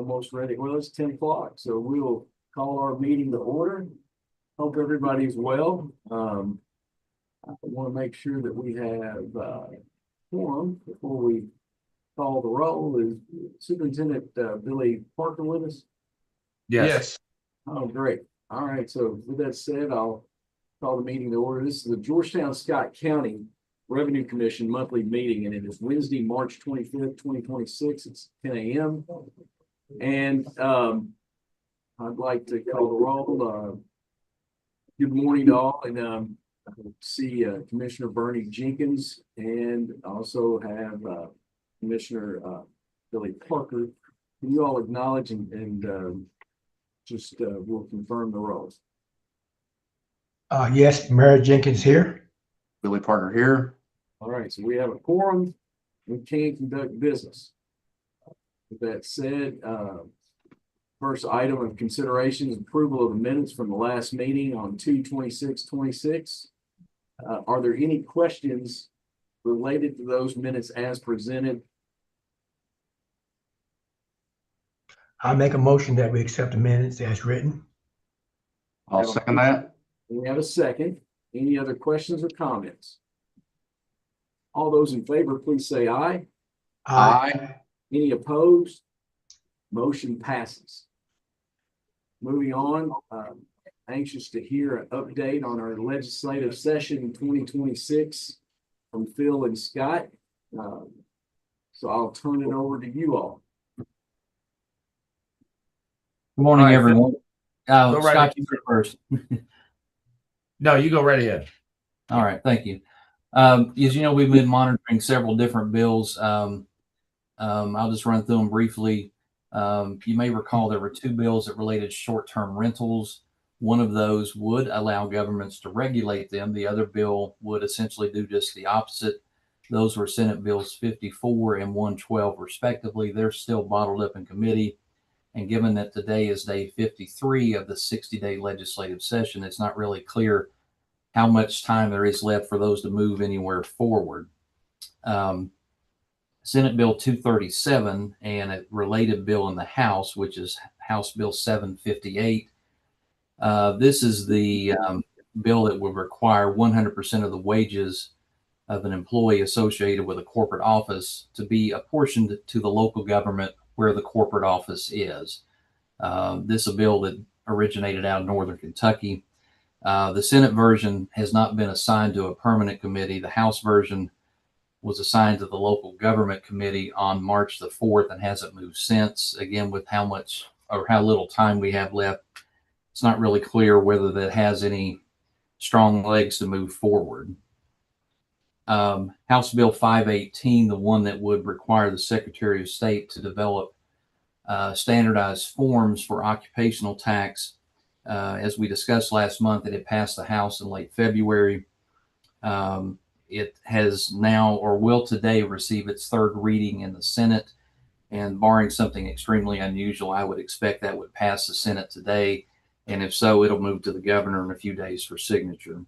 almost ready. Well, it's 10 o'clock, so we'll call our meeting to order. Hope everybody's well. I want to make sure that we have quorum before we call the roll. Is Superintendent Billy Parker with us? Yes. Oh, great. All right. So with that said, I'll call the meeting to order. This is the Georgetown Scott County Revenue Commission monthly meeting, and it is Wednesday, March 25th, 2026. It's 10 a.m. And I'd like to call the roll. Good morning to all, and I see Commissioner Bernie Jenkins, and also have Commissioner Billy Parker. Can you all acknowledge and just we'll confirm the roles? Yes, Mayor Jenkins here. Billy Parker here. All right, so we have a quorum. We can conduct business. With that said, first item of consideration is approval of the minutes from the last meeting on 2/26/26. Are there any questions related to those minutes as presented? I make a motion that we accept the minutes as written. I'll second that. We have a second. Any other questions or comments? All those in favor, please say aye. Aye. Any opposed? Motion passes. Moving on, anxious to hear an update on our legislative session 2026 from Phil and Scott. So I'll turn it over to you all. Good morning, All right, everyone. Go right Scott, ahead. you go first. No, you go right ahead. All right, thank you. As you know, we've been monitoring several different bills. I'll just run through them briefly. You may recall there were two bills that related to short-term rentals. One of those would allow governments to regulate them. The other bill would essentially do just the opposite. Those were Senate Bills 54 and 112 respectively. They're still bottled up in committee. And given that today is day 53 of the 60-day legislative session, it's not really clear how much time there is left for those to move anywhere forward. Senate Bill 237 and a related bill in the House, which is House Bill 758. This is the bill that would require 100% of the wages of an employee associated with a corporate office to be apportioned to the local government where the corporate office is. This is a bill that originated out of Northern Kentucky. The Senate version has not been assigned to a permanent committee. The House version was assigned to the local government committee on March the 4th and hasn't moved since. Again, with how much or how little time we have left, it's not really clear whether that has any strong legs to move forward. House Bill 518, the one that would require the Secretary of State to develop standardized forms for occupational tax. As we discussed last month, it had passed the House in late February. It has now or will today receive its third reading in the Senate. And barring something extremely unusual, I would expect that would pass the Senate today. And if so, it'll move to the governor in a few days for signature.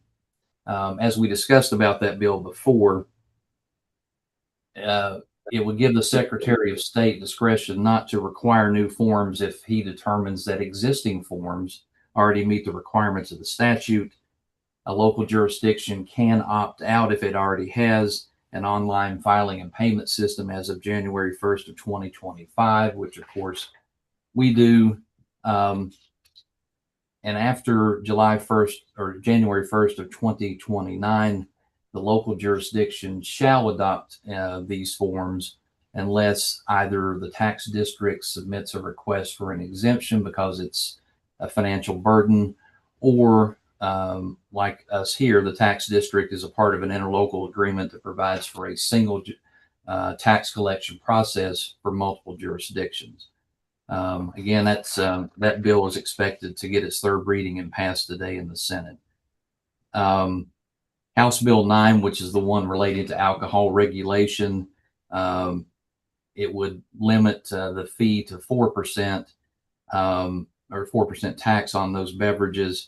As we discussed about that bill before, it would give the Secretary of State discretion not to require new forms if he determines that existing forms already meet the requirements of the statute. A local jurisdiction can opt out if it already has an online filing and payment system as of January 1st of 2025, which of course we do. And after July 1st or January 1st of 2029, the local jurisdiction shall adopt these forms unless either the tax district submits a request for an exemption because it's a financial burden, or like us here, the tax district is a part of an interlocal agreement that provides for a single tax collection process for multiple jurisdictions. Again, that bill is expected to get its third reading and pass today in the Senate. House Bill 9, which is the one related to alcohol regulation, it would limit the fee to 4% or 4% tax on those beverages.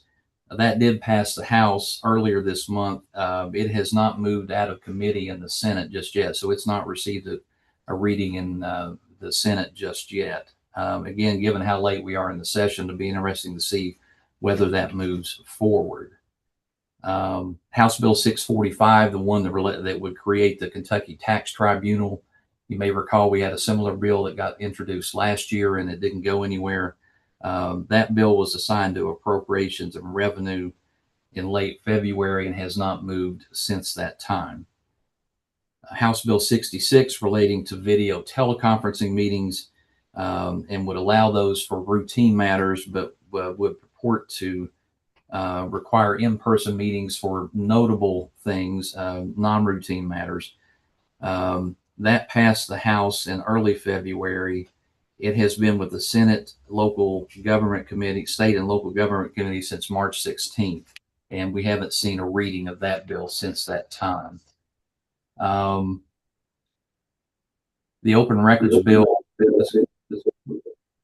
That did pass the House earlier this month. It has not moved out of committee in the Senate just yet, so it's not received a reading in the Senate just yet. Again, given how late we are in the session, it'll be interesting to see whether that moves forward. House Bill 645, the one that would create the Kentucky Tax Tribunal. You may recall we had a similar bill that got introduced last year and it didn't go anywhere. That bill was assigned to Appropriations and Revenue in late February and has not moved since that time. House Bill 66 relating to video teleconferencing meetings and would allow those for routine matters, but would purport to require in-person meetings for notable things, non-routine matters. That passed the House in early February. It has been with the Senate Local Government Committee, State and Local Government Committee since March 16th, and we haven't seen a reading of that bill since that time. The Open Records Bill.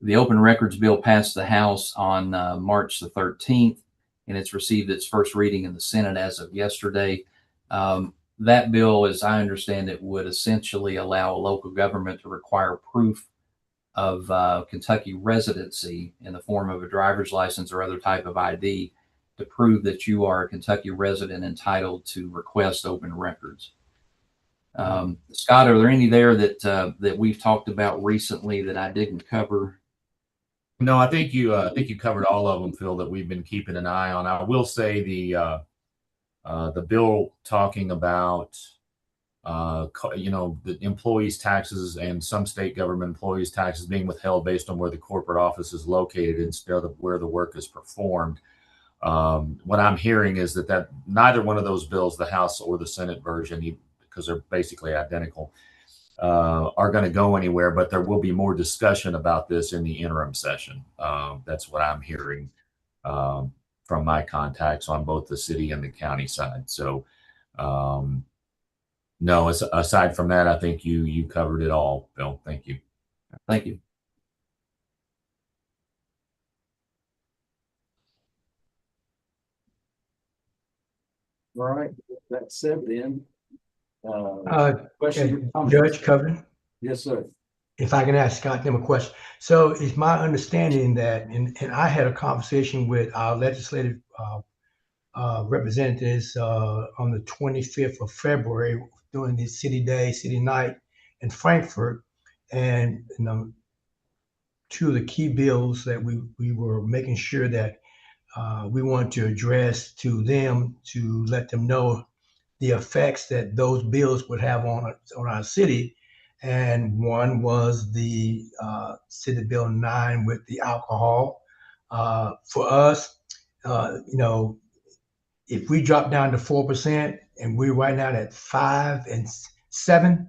The Open Records Bill passed the House on March the 13th, and it's received its first reading in the Senate as of yesterday. That bill, as I understand it, would essentially allow a local government to require proof of Kentucky residency in the form of a driver's license or other type of ID to prove that you are a Kentucky resident entitled to request open records. Scott, are there any there that we've talked about recently that I didn't cover? No, I think you covered all of them, Phil, that we've been keeping an eye on. I will say the bill talking about the employees' taxes and some state government employees' taxes being withheld based on where the corporate office is located instead of where the work is performed. What I'm hearing is that neither one of those bills, the House or the Senate version, because they're basically identical, are going to go anywhere, but there will be more discussion about this in the interim session. That's what I'm hearing from my contacts on both the city and the county side. So no, aside from that, I think you covered it all, Bill. Thank you. Thank you. All right, that said then. Question, Judge Coven, Yes, sir. if I can ask Scott them a question. So it's my understanding that, and I had a conversation with our legislative representatives on the 25th of February during the city day, city night in Frankfurt. And, two of the key bills that we were making sure that we want to address to them to let them know the effects that those bills would have on our city. And one was the City Bill 9 with the alcohol. For us, if we drop down to 4% and we're right now at 5 and 7,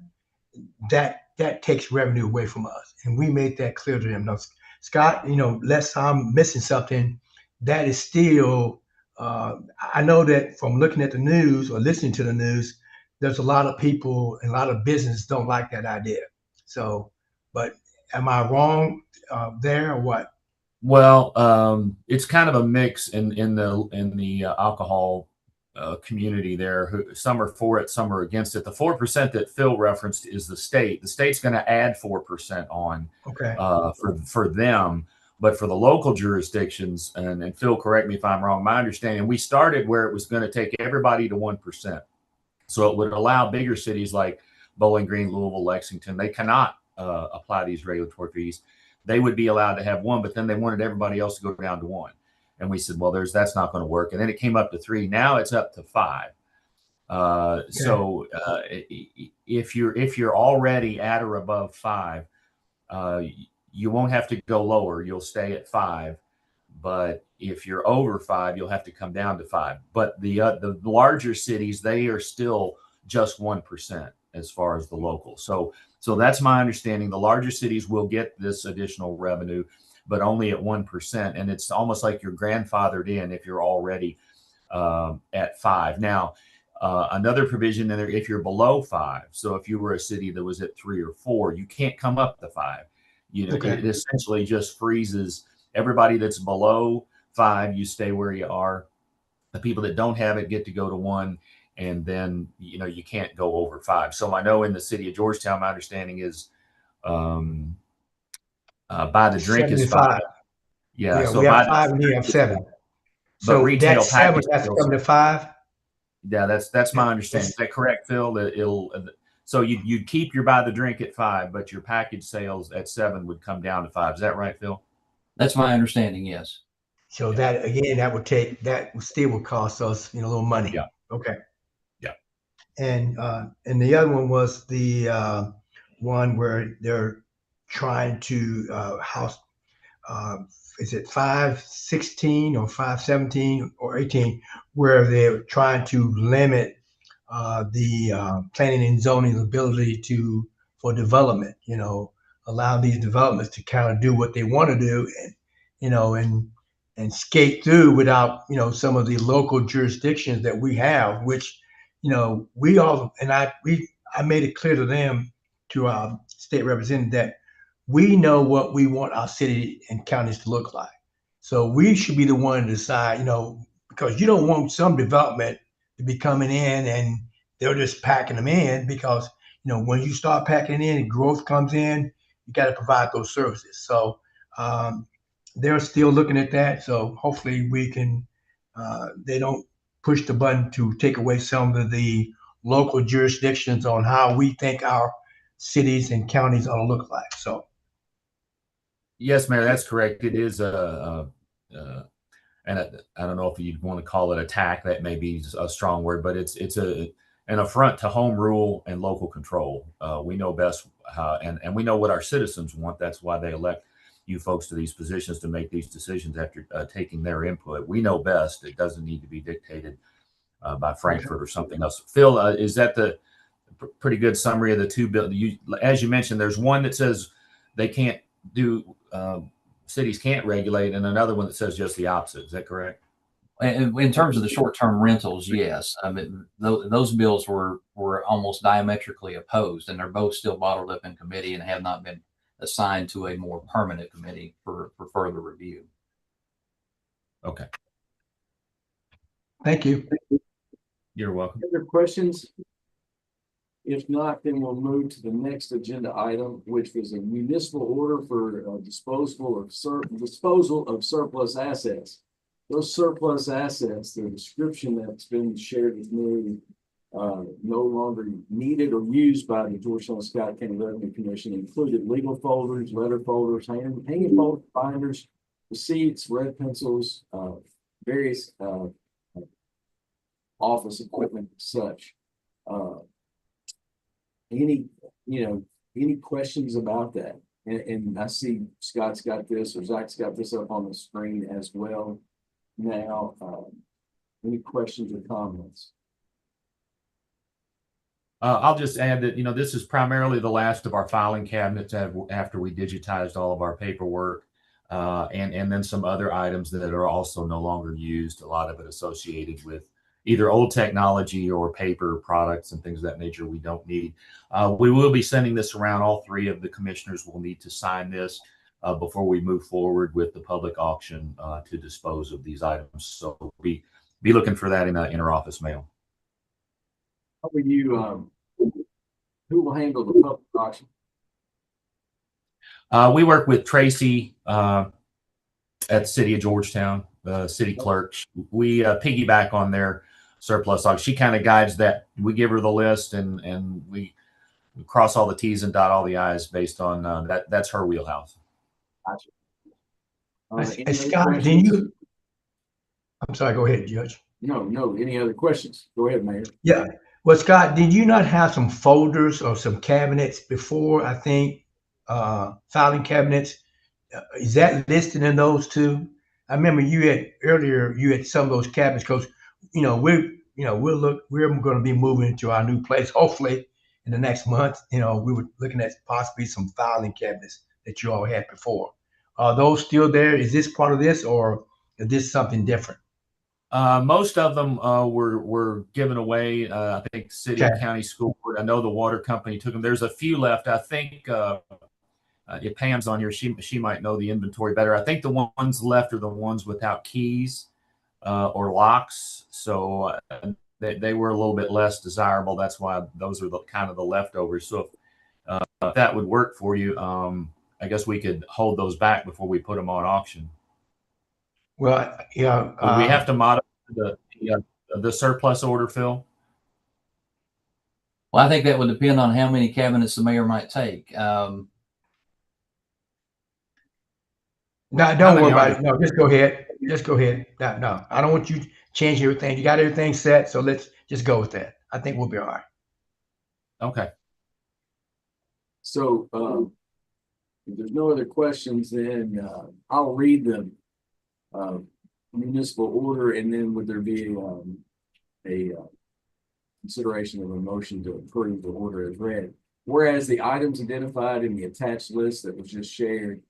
that takes revenue away from us. And we made that clear to them. Now, Scott, unless I'm missing something, that is still, I know that from looking at the news or listening to the news, there's a lot of people and a lot of business don't like that idea. So, but am I wrong there or what? Well, it's kind of a mix in the alcohol community there. Some are for it, some are against it. The 4% that Phil referenced is the state. The state's going to add 4% on for them. But for the local jurisdictions, and Phil, correct me if I'm wrong, my understanding, we started where it was going to take everybody to 1%. So it would allow bigger cities like Bowling Green, Louisville, Lexington. They cannot apply these regulatory fees. They would be allowed to have 1, but then they wanted everybody else to go down to 1. And we said, well, that's not going to work. And then it came up to 3. Now it's up to 5. So if you're already at or above 5, you won't have to go lower. You'll stay at 5. But if you're over 5, you'll have to come down to 5. But the larger cities, they are still just 1% as far as the local. So that's my understanding. The larger cities will get this additional revenue, but only at 1%. And it's almost like you're grandfathered in if you're already at 5. Now, another provision in there, if you're below 5, so if you were a city that was at 3 or 4, you can't come up to 5. It essentially just freezes everybody that's below 5. You stay where you are. The people that don't have it get to go to 1, and then you can't go over 5. So I know in the city of Georgetown, my understanding is Buy the drink is 5. 75. Yeah. So We have buy the 5 and you drink have is 7. 5. But So that retail 7 package has to sales. come to 5. Yeah, that's my understanding. Is That's- that correct, Phil? That it'll so you'd keep your buy the drink at 5, but your package sales at 7 would come down to 5. Is that right, Phil? That's my understanding. Yes. So Yeah. that again, that still would cost us, a little money. Yeah. Okay. Yeah. And the other one was the one where they're trying to house. Uh, is it 516 or 517 or 18, where they're trying to limit the planning and zoning's ability for development, allow these developments to kind of do what they want to do, and and skate through without some of the local jurisdictions that we have, which we all and I made it clear to them, to our state representative, that we know what we want our city and counties to look like. So we should be the one to decide, because you don't want some development to be coming in and they're just packing them in, because when you start packing in and growth comes in, you got to provide those services. So they're still looking at that. So hopefully we can they don't push the button to take away some of the local jurisdictions on how we think our cities and counties ought to look like. So Yes, Mayor, that's correct. It is and I don't know if you'd want to call it attack. That may be a strong word, but it's an affront to home rule and local control. We know best how, and we know what our citizens want. That's why they elect you folks to these positions, to make these decisions after taking their input. We know best. It doesn't need to be dictated by Frankfurt or something else. Phil, is that the pretty good summary of the two bills? As you mentioned, there's one that says they can't do, cities can't regulate, and another one that says just the opposite. Is that correct? In terms of the short-term rentals, yes. I mean, those bills were almost diametrically opposed, and they're both still bottled up in committee and have not been assigned to a more permanent committee for further review. Okay. thank you. You're welcome. Other questions? If not, then we'll move to the next agenda item, which was a municipal order for disposal of surplus assets. Those surplus assets, the description that's been shared with me, no longer needed or used by the Georgetown Scott County Revenue Commission, included legal folders, letter folders, hanging folder binders, receipts, red pencils, various office equipment, and such. Any questions about that? And I see Scott's got this, or Zach's got this up on the screen as well now. Any questions or comments? I'll just add that, this is primarily the last of our filing cabinets after we digitized all of our paperwork, and then some other items that are also no longer used, a lot of it associated with either old technology or paper products and things of that nature we don't need. We will be sending this around. All three of the commissioners will need to sign this before we move forward with the public auction to dispose of these items. So be looking for that in inter-office mail. How will you, who will handle the public auction? We work with Tracy at the City of Georgetown, the city clerk. We piggyback on their surplus auction. She kind of guides that. We give her the list, and we cross all the T's and dot all the I's based on that. That's her wheelhouse. Gotcha. Scott, I'm sorry, go ahead, Judge. No. Any other questions? Go ahead, Mayor. Yeah. Well, Scott, did you not have some folders or some cabinets before? I think filing cabinets. Is that listed in those too? I remember you had some of those cabinets, because we're going to be moving into our new place hopefully in the next month. We were looking at possibly some filing cabinets that you all had before. Are those still there? Is this part of this, or is this something different? Most of them were given away. I think city and county school board. I know the water company took them. There's a few left. I think if Pam's on here, she might know the inventory better. I think the ones left are the ones without keys or locks. So they were a little bit less desirable. That's why those are kind of the leftovers. So if that would work for you, I guess we could hold those back before we put them on auction. Well, yeah. Would we have to modify the surplus order, Phil? Well, I think that would depend on how many cabinets the mayor might take. No, don't worry about it. No, just go ahead. Just go ahead. No, I don't want you to change everything. You got everything set, so let's just go with that. I think we'll be all right. Okay. So, if there's no other questions, then, I'll read the, municipal order, and then would there be, a consideration of a motion to approve the order as read? Whereas the items identified in the attached list that was just shared,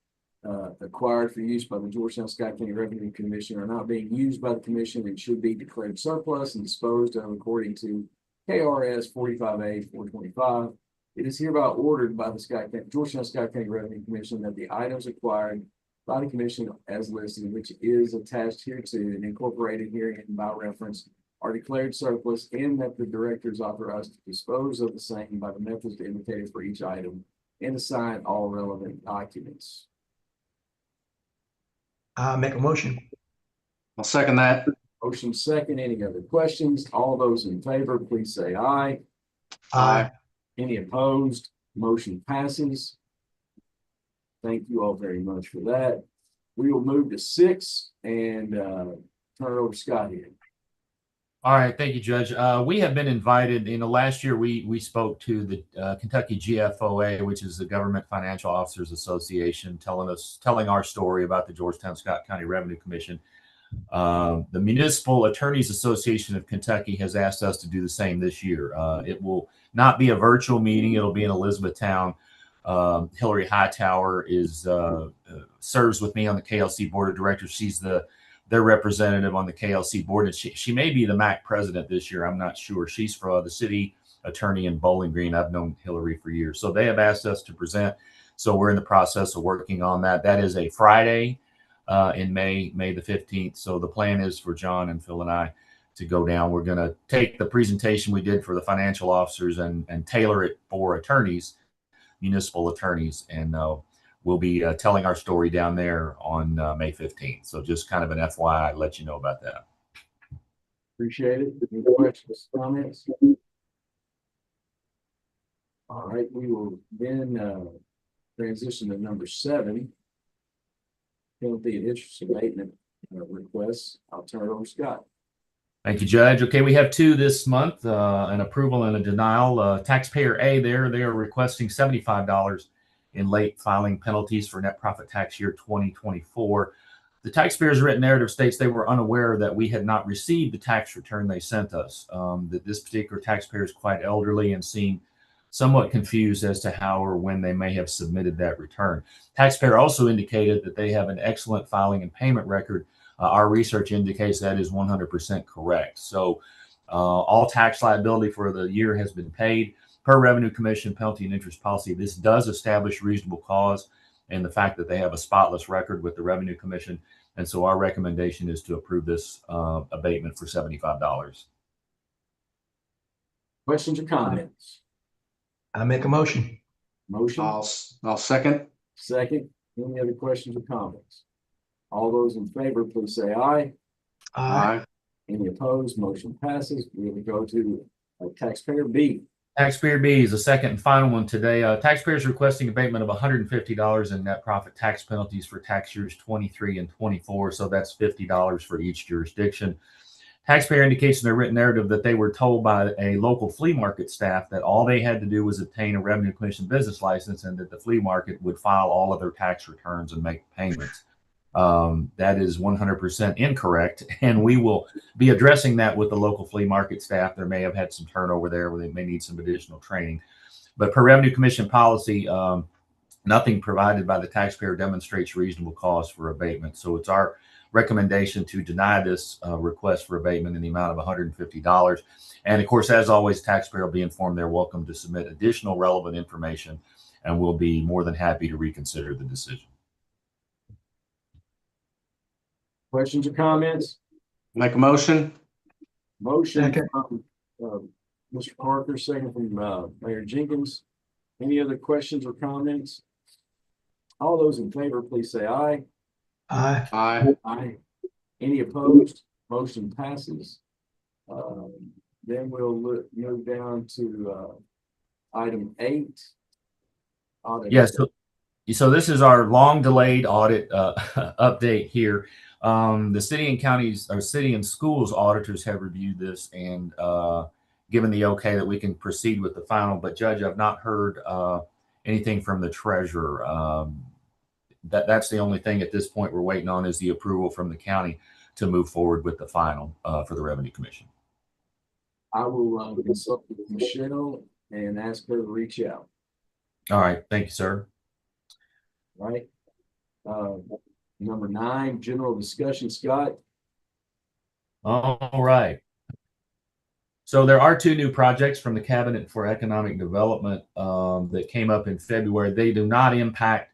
acquired for use by the Georgetown Scott County Revenue Commission are not being used by the commission and should be declared surplus and disposed of according to KRS 45A 425. It is hereby ordered by the Georgetown Scott County Revenue Commission that the items acquired by the commission as listed, which is attached hereto and incorporated herein by reference, are declared surplus, and that the directors authorized to dispose of the same by the methods indicated for each item and assign all relevant documents. I'll make a motion. I'll second that. Motion second. Any other questions? All those in favor, please say aye. Aye. Any opposed? Motion passes. Thank you all very much for that. We will move to 6 and turn it over to Scott here. All right, thank you, Judge. We have been invited. Last year we spoke to the Kentucky GFOA, which is the Government Financial Officers Association, telling our story about the Georgetown Scott County Revenue Commission. The Municipal Attorneys Association of Kentucky has asked us to do the same this year. It will not be a virtual meeting; it'll be in Elizabethtown. Hillary Hightower serves with me on the KLC Board of Directors. She's their representative on the KLC board, and she may be the MAC president this year. I'm not sure. She's for the city attorney in Bowling Green. I've known Hillary for years. So they have asked us to present. So we're in the process of working on that. That is a Friday in May the 15th. So the plan is for John and Phil and I to go down. We're going to take the presentation we did for the financial officers and tailor it for attorneys, municipal attorneys, and we'll be telling our story down there on May 15th. So just kind of an FYI, let you know about that. Appreciate it. Any questions, comments? All right, we will then transition to number 7. Penalty and interest abatement requests. I'll turn it over to Scott. Thank you, Judge. Okay, we have 2 this month, an approval and a denial. Taxpayer A they are requesting $75 in late filing penalties for net profit tax year 2024. The taxpayer's written narrative states they were unaware that we had not received the tax return they sent us. That this particular taxpayer is quite elderly and seemed somewhat confused as to how or when they may have submitted that return. Taxpayer also indicated that they have an excellent filing and payment record. Our research indicates that is 100% correct. So all tax liability for the year has been paid. Per Revenue Commission penalty and interest policy, this does establish reasonable cause and the fact that they have a spotless record with the Revenue Commission. And so our recommendation is to approve this abatement for $75. Questions or comments? I make a motion. Motion. I'll second. Second. Any other questions or comments? All those in favor, please say aye. Aye. Any opposed? Motion passes. We will go to taxpayer B. Taxpayer B is the second and final one today. Taxpayers requesting abatement of $150 in net profit tax penalties for tax years 23 and 24. So that's $50 for each jurisdiction. Taxpayer indicates in their written narrative that they were told by a local flea market staff that all they had to do was obtain a Revenue Commission business license and that the flea market would file all of their tax returns and make payments. That is 100% incorrect, and we will be addressing that with the local flea market staff. There may have had some turnover there where they may need some additional training, but per Revenue Commission policy, nothing provided by the taxpayer demonstrates reasonable cause for abatement. So it's our recommendation to deny this request for abatement in the amount of $150. And of course, as always, taxpayer will be informed they're welcome to submit additional relevant information, and we'll be more than happy to reconsider the decision. Questions or comments? Make a motion. Motion Second. from Mr. Parker, second from Mayor Jenkins. Any other questions or comments? All those in favor, please say aye. Aye. Aye. Aye. Any opposed? Motion passes. Then we'll move down to item 8. Audit. Yes. So this is our long delayed audit update here. The city and counties, or city and schools auditors have reviewed this and given the okay that we can proceed with the final. But Judge, I've not heard anything from the treasurer. That's the only thing at this point we're waiting on, is the approval from the county to move forward with the final for the Revenue Commission. I will consult with Michelle and ask her to reach out. All right. Thank you, sir. Right. Number 9, general discussion. Scott. All right. So there are 2 new projects from the Cabinet for Economic Development that came up in February. They do not impact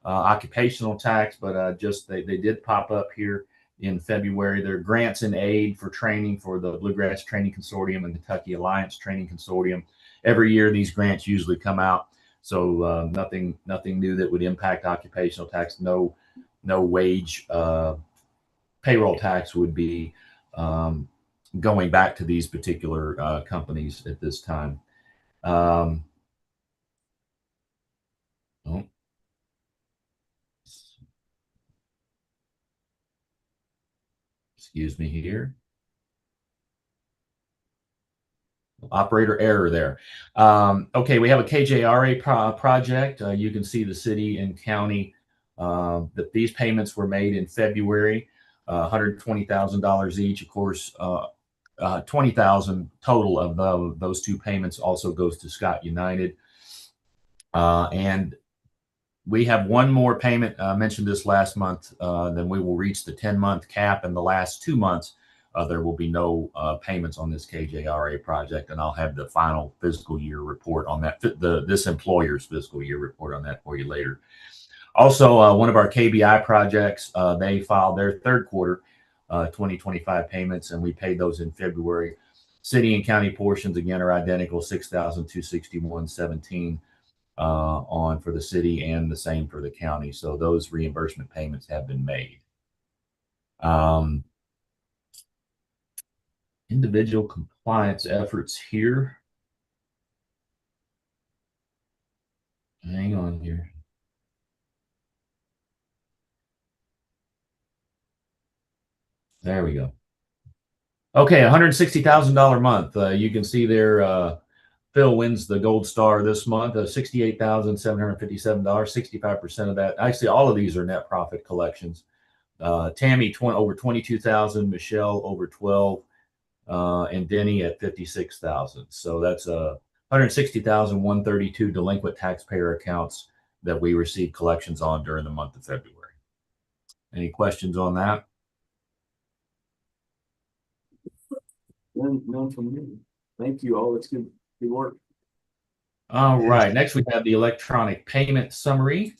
occupational tax, but just they did pop up here in February. They're grants and aid for training for the Bluegrass Training Consortium and Kentucky Alliance Training Consortium. Every year these grants usually come out. So nothing new that would impact occupational tax. No wage payroll tax would be going back to these particular companies at this time. Oh. Excuse me here. Operator error there. Okay, we have a KJRA project. You can see the city and county that these payments were made in February, $120,000 each. Of course, $20,000 total of those 2 payments also goes to Scott United. And we have one more payment. I mentioned this last month. Then we will reach the 10-month cap, and the last 2 months there will be no payments on this KJRA project, and I'll have the final fiscal year report on that, this employer's fiscal year report on that for you later. Also, one of our KBI projects, they filed their 3rd quarter 2025 payments, and we paid those in February. City and county portions, again, are identical, $6,261.17 on for the city, and the same for the county. So those reimbursement payments have been made. Individual compliance efforts here. Hang on here. There we go. Okay, $160,000 month. You can see there, Phil wins the gold star this month, $68,757. 65% of that. Actually, all of these are net profit collections. Tammy over 22,000, Michelle over 12, and Denny at 56,000. So that's 160,132 delinquent taxpayer accounts that we received collections on during the month of February. Any questions on that? None from me. Thank you all. It's good work. All right. Next, we have the electronic payment summary.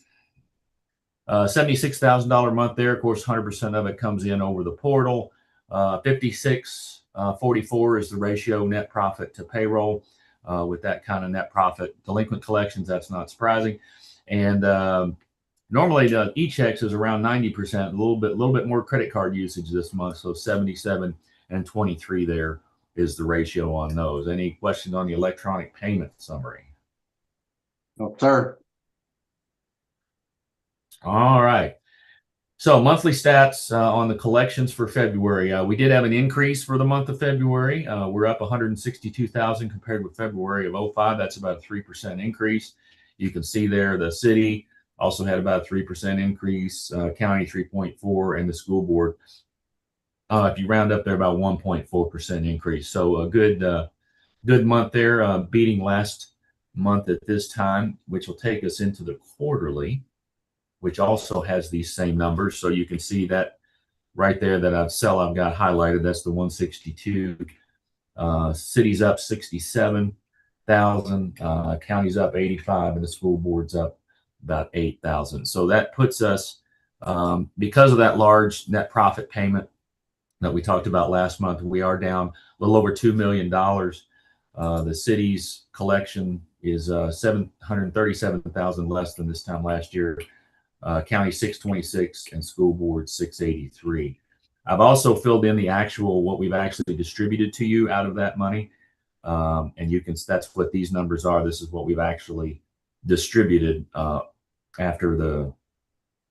$76,000 a month there. Of course, 100% of it comes in over the portal. 56.44 is the ratio net profit to payroll. With that kind of net profit, delinquent collections, that's not surprising. And normally the e-checks is around 90%. A little bit more credit card usage this month. So 77 and 23 there is the ratio on those. Any questions on the electronic payment summary? No, sir. All right. So monthly stats on the collections for February. We did have an increase for the month of February. We're up 162,000 compared with February of 05. That's about a 3% increase. You can see there the city also had about a 3% increase, county 3.4, and the school board, if you round up there, about 1.4% increase. So a good month there, beating last month at this time, which will take us into the quarterly, which also has these same numbers. So you can see that right there that I've got highlighted. That's the 162. City's up 67,000. County's up 85, and the school board's up about 8,000. So that puts us, because of that large net profit payment that we talked about last month, we are down a little over $2 million. The city's collection is 737,000 less than this time last year. county 626, and school board 683. I've also filled in the actual, what we've actually distributed to you out of that money. And you can, that's what these numbers are. This is what we've actually distributed after the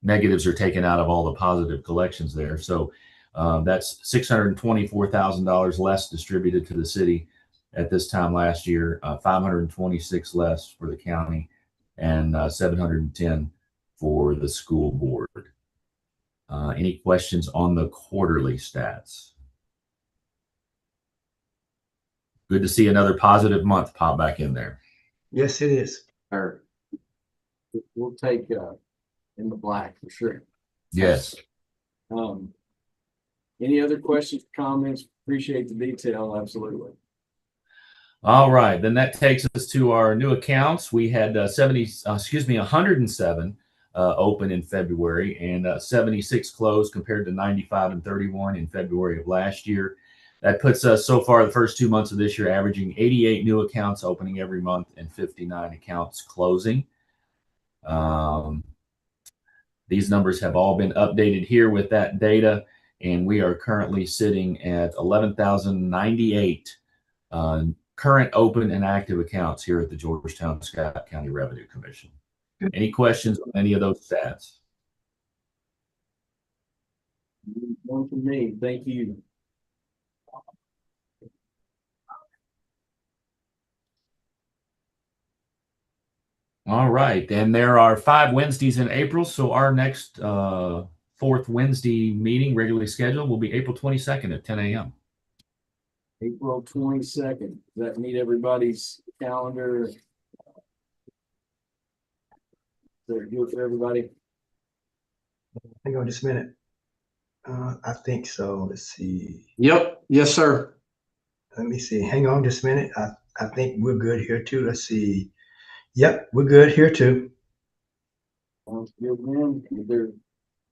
negatives are taken out of all the positive collections there. So that's $624,000 less distributed to the city at this time last year, 526 less for the county, and 710 for the school board. Any questions on the quarterly stats? Good to see another positive month pop back in there. Yes, it is. Sir. We'll take in the black for sure. Yes. Any other questions, comments? Appreciate the detail. Absolutely. All right, then that takes us to our new accounts. We had 107 open in February, and 76 closed compared to 95 and 31 in February of last year. That puts us so far the first 2 months of this year averaging 88 new accounts opening every month and 59 accounts closing. These numbers have all been updated here with that data, and we are currently sitting at 11,098 current open and active accounts here at the Georgetown Scott County Revenue Commission. Any questions on any of those stats? One from me. Thank you. All right, and there are 5 Wednesdays in April, so our next fourth Wednesday meeting, regularly scheduled, will be April 22nd at 10 a.m. April 22nd. Does that meet everybody's calendar? Is that good for everybody? Hang on just a minute. I think so. Let's see. Yep. Yes, sir. Let me see. Hang on just a minute. I think we're good here too. Let's see. Yep, we're good here too. Sounds good, man.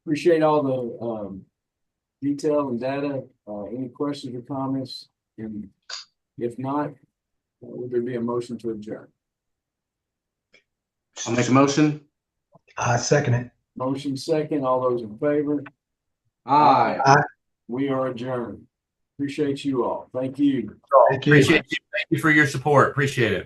Appreciate all the detail and data. Any questions or comments? And if not, would there be a motion to adjourn? I'll make a motion. I second it. Motion second. All those in favor? Aye. We are adjourned. Appreciate you all. Thank you. Thank you. Appreciate you. Thank you for your support. Appreciate it.